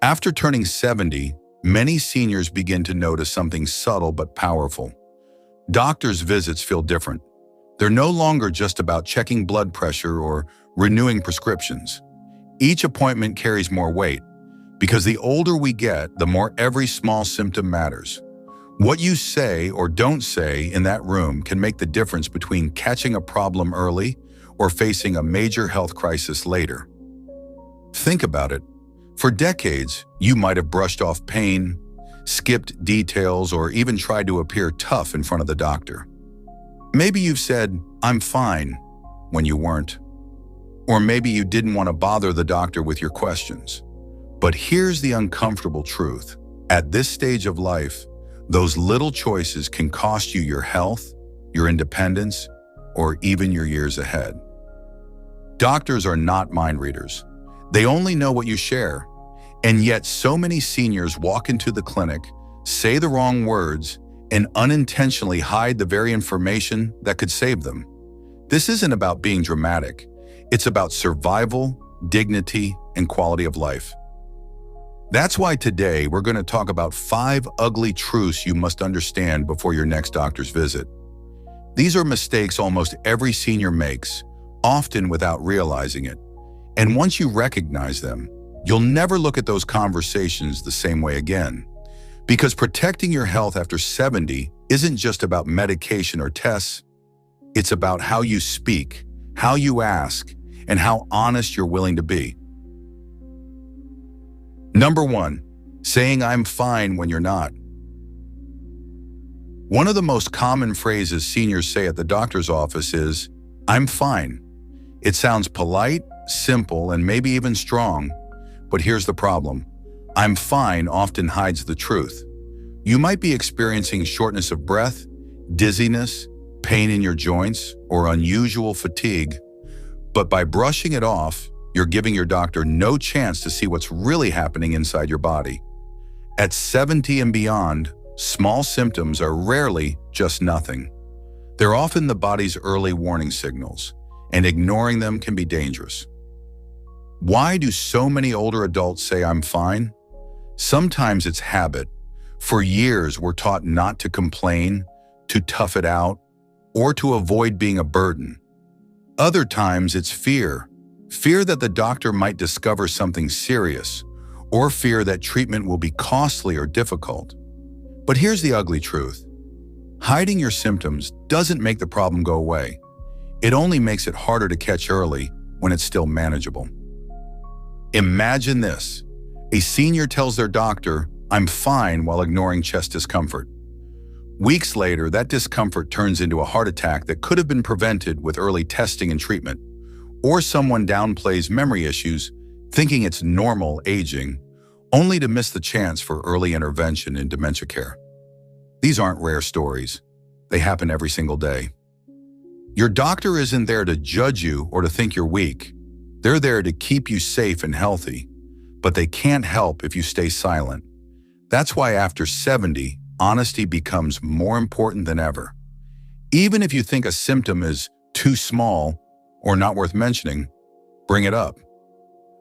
After turning 70, many seniors begin to notice something subtle but powerful. Doctors' visits feel different. They're no longer just about checking blood pressure or renewing prescriptions. Each appointment carries more weight, because the older we get, the more every small symptom matters. What you say or don't say in that room can make the difference between catching a problem early or facing a major health crisis later. Think about it. For decades, you might have brushed off pain, skipped details, or even tried to appear tough in front of the doctor. Maybe you've said, "I'm fine," when you weren't. Or maybe you didn't want to bother the doctor with your questions. But here's the uncomfortable truth. At this stage of life, those little choices can cost you your health, your independence, or even your years ahead. Doctors are not mind readers. They only know what you share. And yet so many seniors walk into the clinic, say the wrong words, and unintentionally hide the very information that could save them. This isn't about being dramatic. It's about survival, dignity, and quality of life. That's why today we're going to talk about 5 ugly truths you must understand before your next doctor's visit. These are mistakes almost every senior makes, often without realizing it. And once you recognize them, you'll never look at those conversations the same way again. Because protecting your health after 70 isn't just about medication or tests. It's about how you speak, how you ask, and how honest you're willing to be. Number 1, saying "I'm fine" when you're not. One of the most common phrases seniors say at the doctor's office is, "I'm fine." It sounds polite, simple, and maybe even strong. But here's the problem. "I'm fine" often hides the truth. You might be experiencing shortness of breath, dizziness, pain in your joints, or unusual fatigue. But by brushing it off, you're giving your doctor no chance to see what's really happening inside your body. At 70 and beyond, small symptoms are rarely just nothing. They're often the body's early warning signals, and ignoring them can be dangerous. Why do so many older adults say "I'm fine"? Sometimes it's habit. For years, we're taught not to complain, to tough it out, or to avoid being a burden. Other times it's fear. Fear that the doctor might discover something serious, or fear that treatment will be costly or difficult. But here's the ugly truth. Hiding your symptoms doesn't make the problem go away. It only makes it harder to catch early when it's still manageable. Imagine this. A senior tells their doctor, "I'm fine," while ignoring chest discomfort. Weeks later, that discomfort turns into a heart attack that could have been prevented with early testing and treatment. Or someone downplays memory issues, thinking it's normal aging, only to miss the chance for early intervention in dementia care. These aren't rare stories. They happen every single day. Your doctor isn't there to judge you or to think you're weak. They're there to keep you safe and healthy, but they can't help if you stay silent. That's why after 70, honesty becomes more important than ever. Even if you think a symptom is too small or not worth mentioning, bring it up.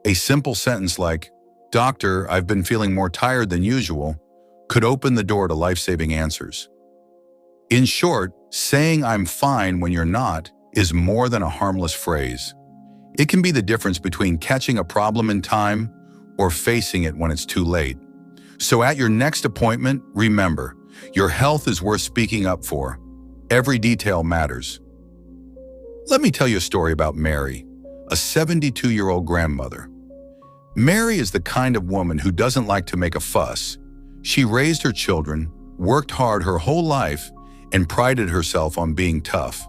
A simple sentence like, "Doctor, I've been feeling more tired than usual," could open the door to life-saving answers. In short, saying "I'm fine" when you're not is more than a harmless phrase. It can be the difference between catching a problem in time or facing it when it's too late. So at your next appointment, remember, your health is worth speaking up for. Every detail matters. Let me tell you a story about Mary, a 72-year-old grandmother. Mary is the kind of woman who doesn't like to make a fuss. She raised her children, worked hard her whole life, and prided herself on being tough.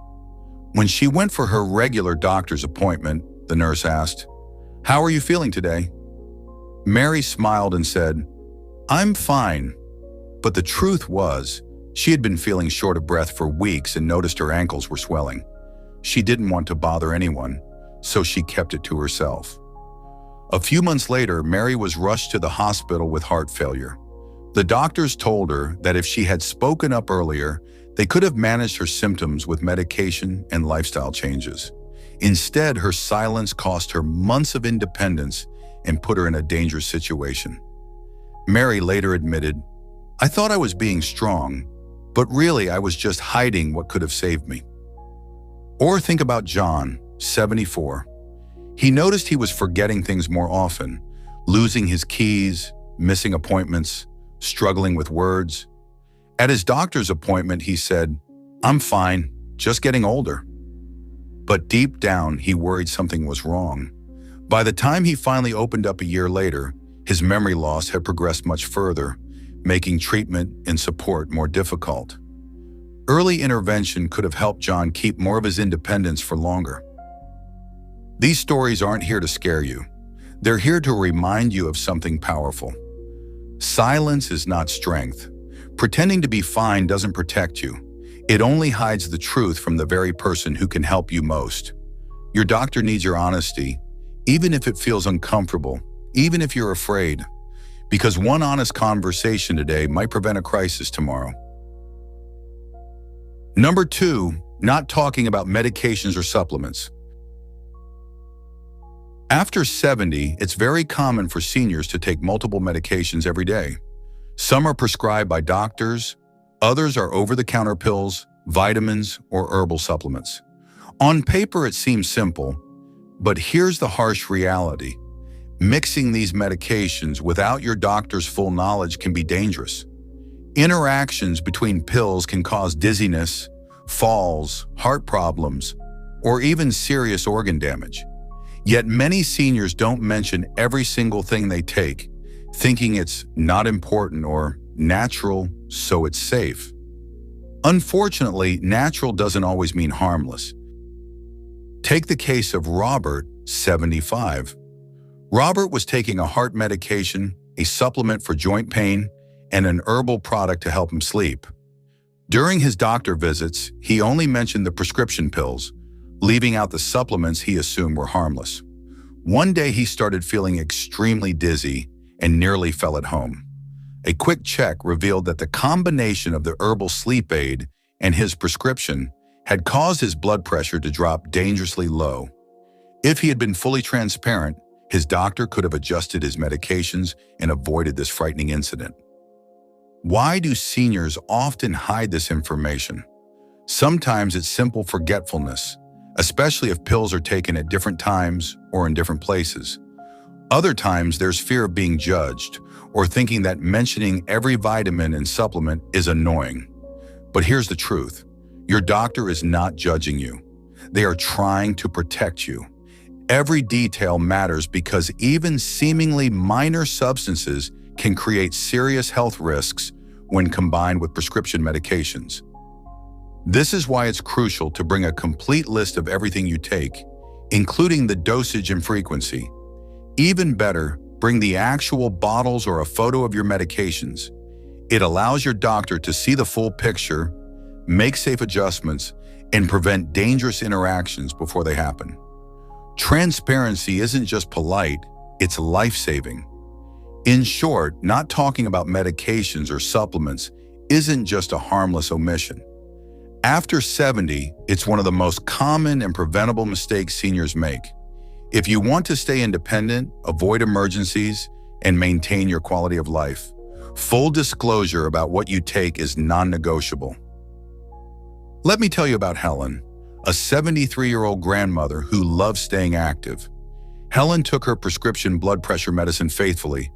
When she went for her regular doctor's appointment, the nurse asked, "How are you feeling today?" Mary smiled and said, "I'm fine." But the truth was, she had been feeling short of breath for weeks and noticed her ankles were swelling. She didn't want to bother anyone, so she kept it to herself. A few months later, Mary was rushed to the hospital with heart failure. The doctors told her that if she had spoken up earlier, they could have managed her symptoms with medication and lifestyle changes. Instead, her silence cost her months of independence and put her in a dangerous situation. Mary later admitted, "I thought I was being strong, but really I was just hiding what could have saved me." Or think about John, 74. He noticed he was forgetting things more often, losing his keys, missing appointments, struggling with words. At his doctor's appointment, he said, "I'm fine, just getting older." But deep down, he worried something was wrong. By the time he finally opened up a year later, his memory loss had progressed much further, making treatment and support more difficult. Early intervention could have helped John keep more of his independence for longer. These stories aren't here to scare you. They're here to remind you of something powerful. Silence is not strength. Pretending to be fine doesn't protect you. It only hides the truth from the very person who can help you most. Your doctor needs your honesty, even if it feels uncomfortable, even if you're afraid, because one honest conversation today might prevent a crisis tomorrow. Number 2, not talking about medications or supplements. After 70, it's very common for seniors to take multiple medications every day. Some are prescribed by doctors, others are over-the-counter pills, vitamins, or herbal supplements. On paper, it seems simple, but here's the harsh reality. Mixing these medications without your doctor's full knowledge can be dangerous. Interactions between pills can cause dizziness, falls, heart problems, or even serious organ damage. Yet many seniors don't mention every single thing they take, thinking it's not important or natural, so it's safe. Unfortunately, natural doesn't always mean harmless. Take the case of Robert, 75. Robert was taking a heart medication, a supplement for joint pain, and an herbal product to help him sleep. During his doctor visits, he only mentioned the prescription pills, leaving out the supplements he assumed were harmless. One day he started feeling extremely dizzy and nearly fell at home. A quick check revealed that the combination of the herbal sleep aid and his prescription had caused his blood pressure to drop dangerously low. If he had been fully transparent, his doctor could have adjusted his medications and avoided this frightening incident. Why do seniors often hide this information? Sometimes it's simple forgetfulness, especially if pills are taken at different times or in different places. Other times there's fear of being judged or thinking that mentioning every vitamin and supplement is annoying. But here's the truth. Your doctor is not judging you. They are trying to protect you. Every detail matters because even seemingly minor substances can create serious health risks when combined with prescription medications. This is why it's crucial to bring a complete list of everything you take, including the dosage and frequency. Even better, bring the actual bottles or a photo of your medications. It allows your doctor to see the full picture, make safe adjustments, and prevent dangerous interactions before they happen. Transparency isn't just polite, it's life-saving. In short, not talking about medications or supplements isn't just a harmless omission. After 70, it's one of the most common and preventable mistakes seniors make. If you want to stay independent, avoid emergencies, and maintain your quality of life, full disclosure about what you take is non-negotiable. Let me tell you about Helen, a 73-year-old grandmother who loves staying active. Helen took her prescription blood pressure medicine faithfully,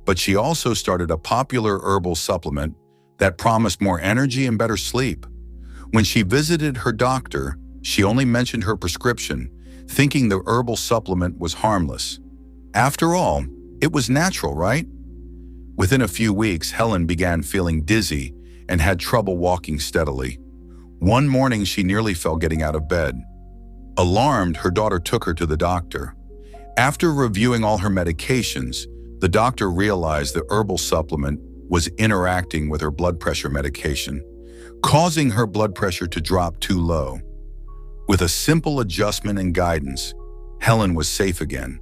but she also started a popular herbal supplement that promised more energy and better sleep. When she visited her doctor, she only mentioned her prescription, thinking the herbal supplement was harmless. After all, it was natural, right? Within a few weeks, Helen began feeling dizzy and had trouble walking steadily. One morning, she nearly fell getting out of bed. Alarmed, her daughter took her to the doctor. After reviewing all her medications, the doctor realized the herbal supplement was interacting with her blood pressure medication, causing her blood pressure to drop too low. With a simple adjustment and guidance, Helen was safe again.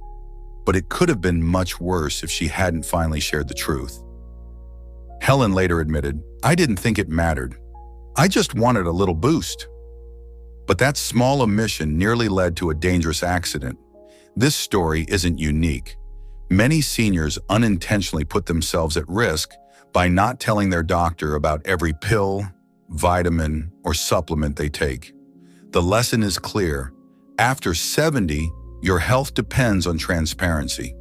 But it could have been much worse if she hadn't finally shared the truth. Helen later admitted, "I didn't think it mattered. I just wanted a little boost." But that small omission nearly led to a dangerous accident. This story isn't unique. Many seniors unintentionally put themselves at risk by not telling their doctor about every pill, vitamin, or supplement they take. The lesson is clear. After 70, your health depends on transparency.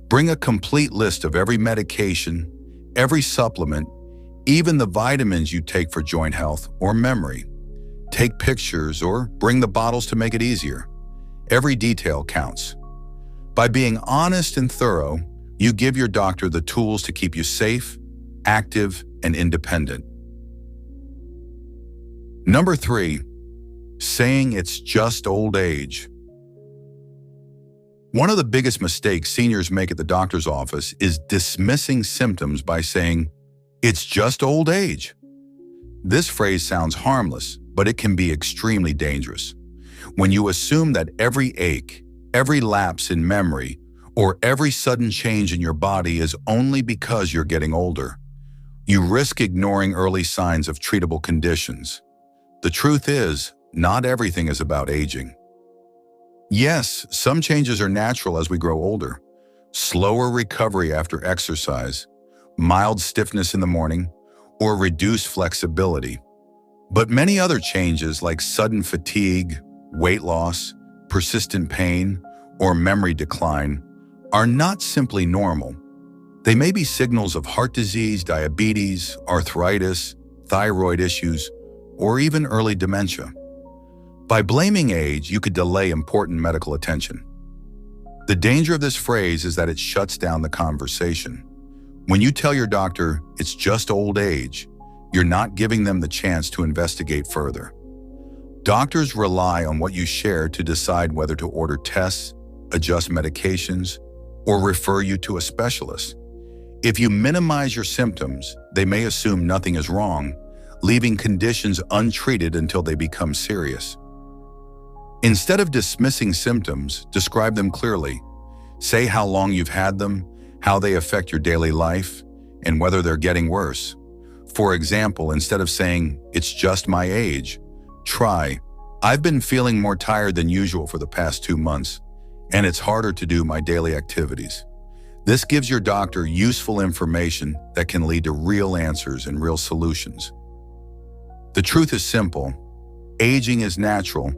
Bring a complete list of every medication, every supplement, even the vitamins you take for joint health or memory. Take pictures or bring the bottles to make it easier. Every detail counts. By being honest and thorough, you give your doctor the tools to keep you safe, active, and independent. Number 3, saying it's just old age. One of the biggest mistakes seniors make at the doctor's office is dismissing symptoms by saying, "It's just old age." This phrase sounds harmless, but it can be extremely dangerous. When you assume that every ache, every lapse in memory, or every sudden change in your body is only because you're getting older, you risk ignoring early signs of treatable conditions. The truth is, not everything is about aging. Yes, some changes are natural as we grow older. Slower recovery after exercise, mild stiffness in the morning, or reduced flexibility. But many other changes like sudden fatigue, weight loss, persistent pain, or memory decline are not simply normal. They may be signals of heart disease, diabetes, arthritis, thyroid issues, or even early dementia. By blaming age, you could delay important medical attention. The danger of this phrase is that it shuts down the conversation. When you tell your doctor it's just old age, you're not giving them the chance to investigate further. Doctors rely on what you share to decide whether to order tests, adjust medications, or refer you to a specialist. If you minimize your symptoms, they may assume nothing is wrong, leaving conditions untreated until they become serious. Instead of dismissing symptoms, describe them clearly. Say how long you've had them, how they affect your daily life, and whether they're getting worse. For example, instead of saying, "It's just my age," try, "I've been feeling more tired than usual for the past 2 months, and it's harder to do my daily activities." This gives your doctor useful information that can lead to real answers and real solutions. The truth is simple. Aging is natural,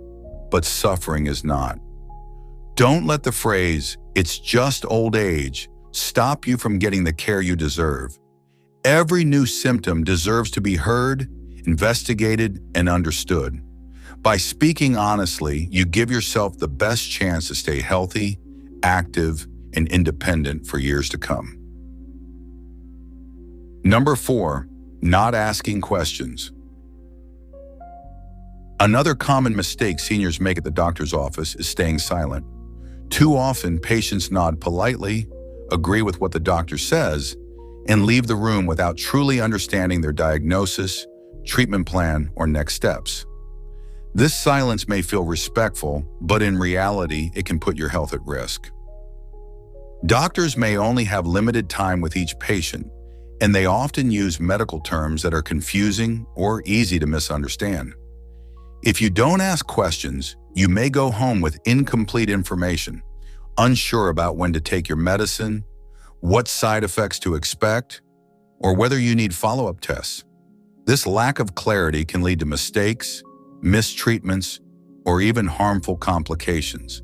but suffering is not. Don't let the phrase, "It's just old age," stop you from getting the care you deserve. Every new symptom deserves to be heard, investigated, and understood. By speaking honestly, you give yourself the best chance to stay healthy, active, and independent for years to come. Number 4, not asking questions. Another common mistake seniors make at the doctor's office is staying silent. Too often, patients nod politely, agree with what the doctor says, and leave the room without truly understanding their diagnosis, treatment plan, or next steps. This silence may feel respectful, but in reality, it can put your health at risk. Doctors may only have limited time with each patient, and they often use medical terms that are confusing or easy to misunderstand. If you don't ask questions, you may go home with incomplete information, unsure about when to take your medicine, what side effects to expect, or whether you need follow-up tests. This lack of clarity can lead to mistakes, mistreatments, or even harmful complications.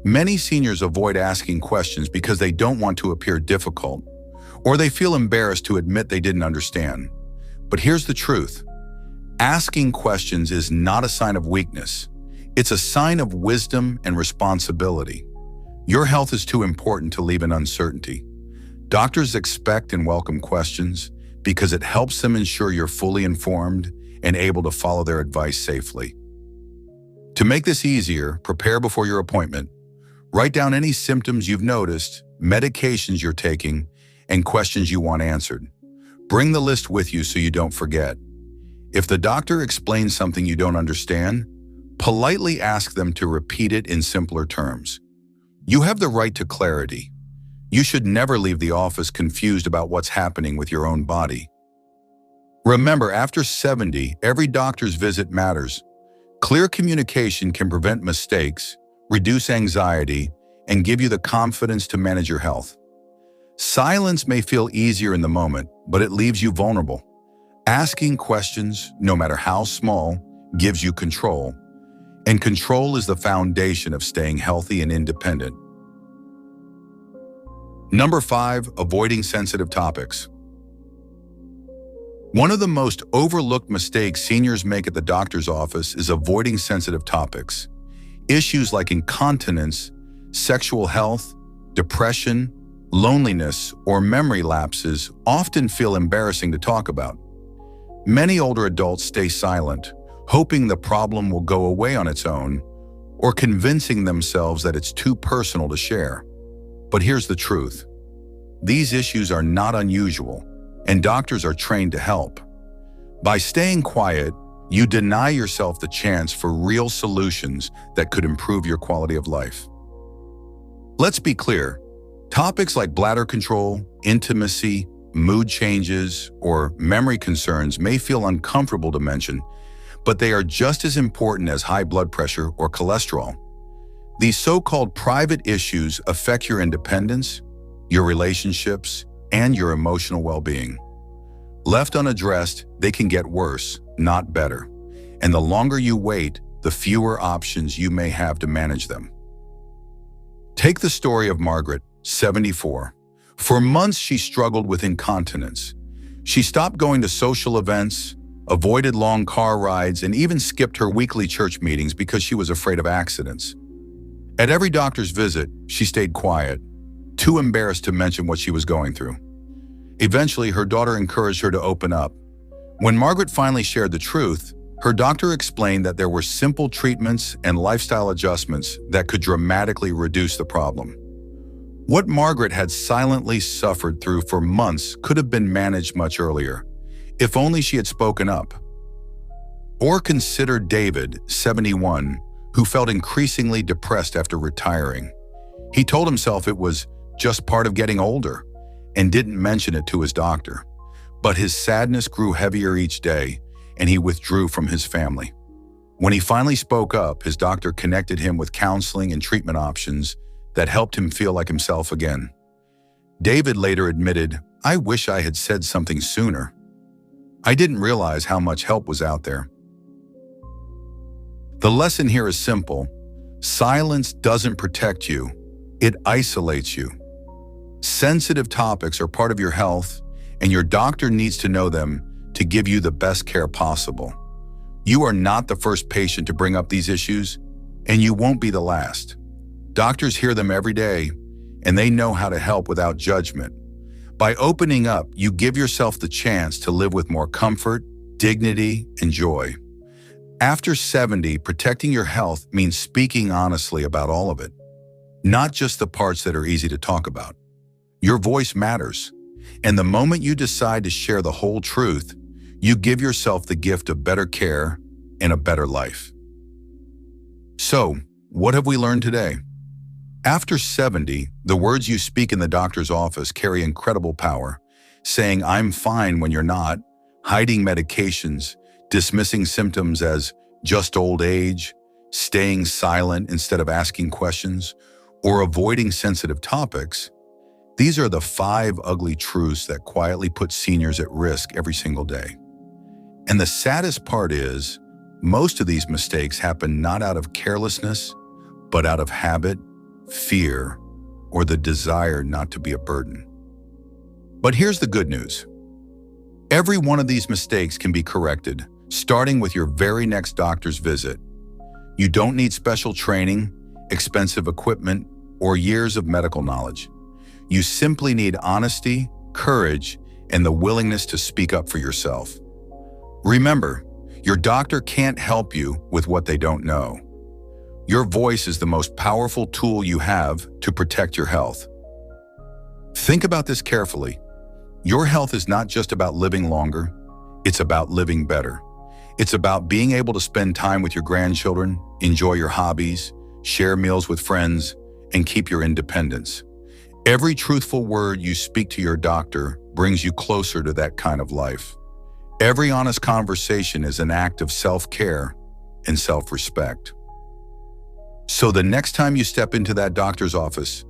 Many seniors avoid asking questions because they don't want to appear difficult, or they feel embarrassed to admit they didn't understand. But here's the truth. Asking questions is not a sign of weakness. It's a sign of wisdom and responsibility. Your health is too important to leave in uncertainty. Doctors expect and welcome questions because it helps them ensure you're fully informed and able to follow their advice safely. To make this easier, prepare before your appointment. Write down any symptoms you've noticed, medications you're taking, and questions you want answered. Bring the list with you so you don't forget. If the doctor explains something you don't understand, politely ask them to repeat it in simpler terms. You have the right to clarity. You should never leave the office confused about what's happening with your own body. Remember, after 70, every doctor's visit matters. Clear communication can prevent mistakes, reduce anxiety, and give you the confidence to manage your health. Silence may feel easier in the moment, but it leaves you vulnerable. Asking questions, no matter how small, gives you control. And control is the foundation of staying healthy and independent. Number 5, avoiding sensitive topics. One of the most overlooked mistakes seniors make at the doctor's office is avoiding sensitive topics. Issues like incontinence, sexual health, depression, loneliness, or memory lapses often feel embarrassing to talk about. Many older adults stay silent, hoping the problem will go away on its own, or convincing themselves that it's too personal to share. But here's the truth. These issues are not unusual, and doctors are trained to help. By staying quiet, you deny yourself the chance for real solutions that could improve your quality of life. Let's be clear. Topics like bladder control, intimacy, mood changes, or memory concerns may feel uncomfortable to mention, but they are just as important as high blood pressure or cholesterol. These so-called private issues affect your independence, your relationships, and your emotional well-being. Left unaddressed, they can get worse, not better. And the longer you wait, the fewer options you may have to manage them. Take the story of Margaret, 74. For months, she struggled with incontinence. She stopped going to social events, avoided long car rides, and even skipped her weekly church meetings because she was afraid of accidents. At every doctor's visit, she stayed quiet, too embarrassed to mention what she was going through. Eventually, her daughter encouraged her to open up. When Margaret finally shared the truth, her doctor explained that there were simple treatments and lifestyle adjustments that could dramatically reduce the problem. What Margaret had silently suffered through for months could have been managed much earlier, if only she had spoken up. Or consider David, 71, who felt increasingly depressed after retiring. He told himself it was just part of getting older and didn't mention it to his doctor. But his sadness grew heavier each day, and he withdrew from his family. When he finally spoke up, his doctor connected him with counseling and treatment options that helped him feel like himself again. David later admitted, "I wish I had said something sooner. I didn't realize how much help was out there." The lesson here is simple. Silence doesn't protect you, it isolates you. Sensitive topics are part of your health, and your doctor needs to know them to give you the best care possible. You are not the first patient to bring up these issues, and you won't be the last. Doctors hear them every day, and they know how to help without judgment. By opening up, you give yourself the chance to live with more comfort, dignity, and joy. After 70, protecting your health means speaking honestly about all of it, not just the parts that are easy to talk about. Your voice matters, and the moment you decide to share the whole truth, you give yourself the gift of better care and a better life. So, what have we learned today? After 70, the words you speak in the doctor's office carry incredible power. Saying "I'm fine" when you're not, hiding medications, dismissing symptoms as just old age, staying silent instead of asking questions, or avoiding sensitive topics. These are the 5 ugly truths that quietly put seniors at risk every single day. And the saddest part is, most of these mistakes happen not out of carelessness, but out of habit, fear, or the desire not to be a burden. But here's the good news. Every one of these mistakes can be corrected, starting with your very next doctor's visit. You don't need special training, expensive equipment, or years of medical knowledge. You simply need honesty, courage, and the willingness to speak up for yourself. Remember, your doctor can't help you with what they don't know. Your voice is the most powerful tool you have to protect your health. Think about this carefully. Your health is not just about living longer, it's about living better. It's about being able to spend time with your grandchildren, enjoy your hobbies, share meals with friends, and keep your independence. Every truthful word you speak to your doctor brings you closer to that kind of life. Every honest conversation is an act of self-care and self-respect. So the next time you step into that doctor's office,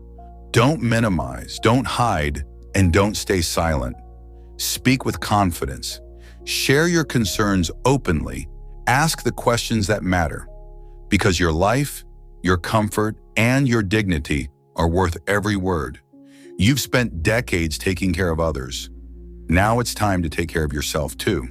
don't minimize, don't hide, and don't stay silent. Speak with confidence. Share your concerns openly. Ask the questions that matter, because your life, your comfort, and your dignity are worth every word. You've spent decades taking care of others. Now it's time to take care of yourself too.